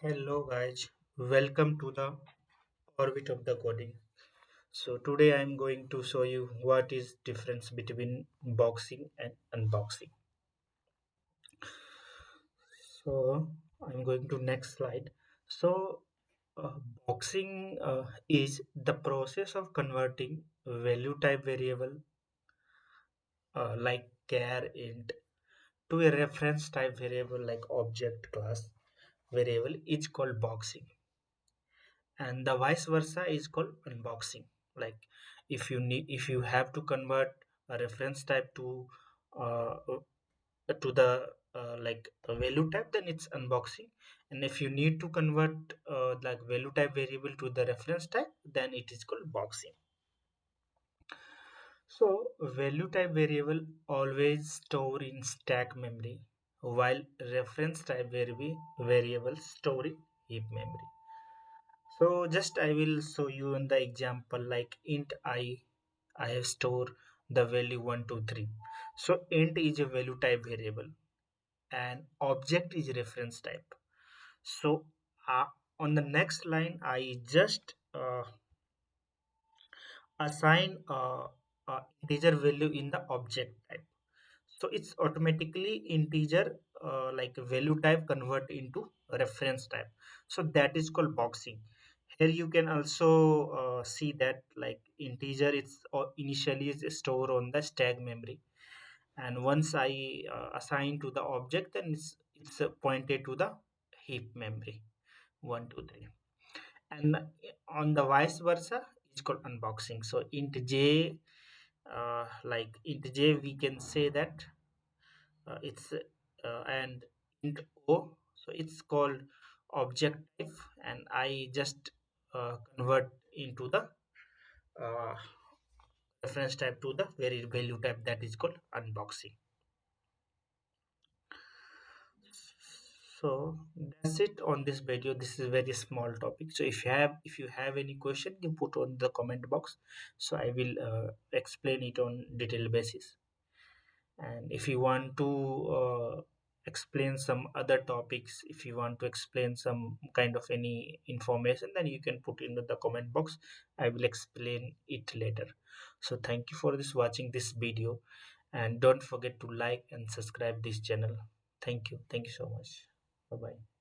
Hello guys, welcome to the orbit of the coding. So today I am going to show you what is difference between boxing and unboxing. So I'm going to next slide. So boxing is the process of converting value type variable like char int to a reference type variable like object class variable is called boxing, and the vice versa is called unboxing. Like if you have to convert a reference type uh, to the like a value type, then it's unboxing. And if you need to convert like value type variable to the reference type, then it is called boxing. So value type variable always store in stack memory, while reference type variable store in heap memory. So just I will show you in the example like int I have stored the value 123. So int is a value type variable and object is reference type. So on the next line I just assign integer value in the object type. So it's automatically integer like value type convert into reference type. So that is called boxing. Here you can also see that like integer it's initially is stored on the stack memory, and once I assign to the object, then it's pointed to the heap memory 123. And on the vice versa, it's called unboxing. So int j, like int j we can say that it's and int o, so it's called object type, and I just convert into the uh, reference type to the very value type, that is called unboxing. So that's it on this video. This is a very small topic, so if you have any question, you put on the comment box, so I will explain it on detailed basis. And if you want to explain some other topics, if you want to explain some kind of any information, then you can put into the comment box. I will explain it later. So thank you for this watching this video, and don't forget to like and subscribe this channel. Thank you so much. Bye bye.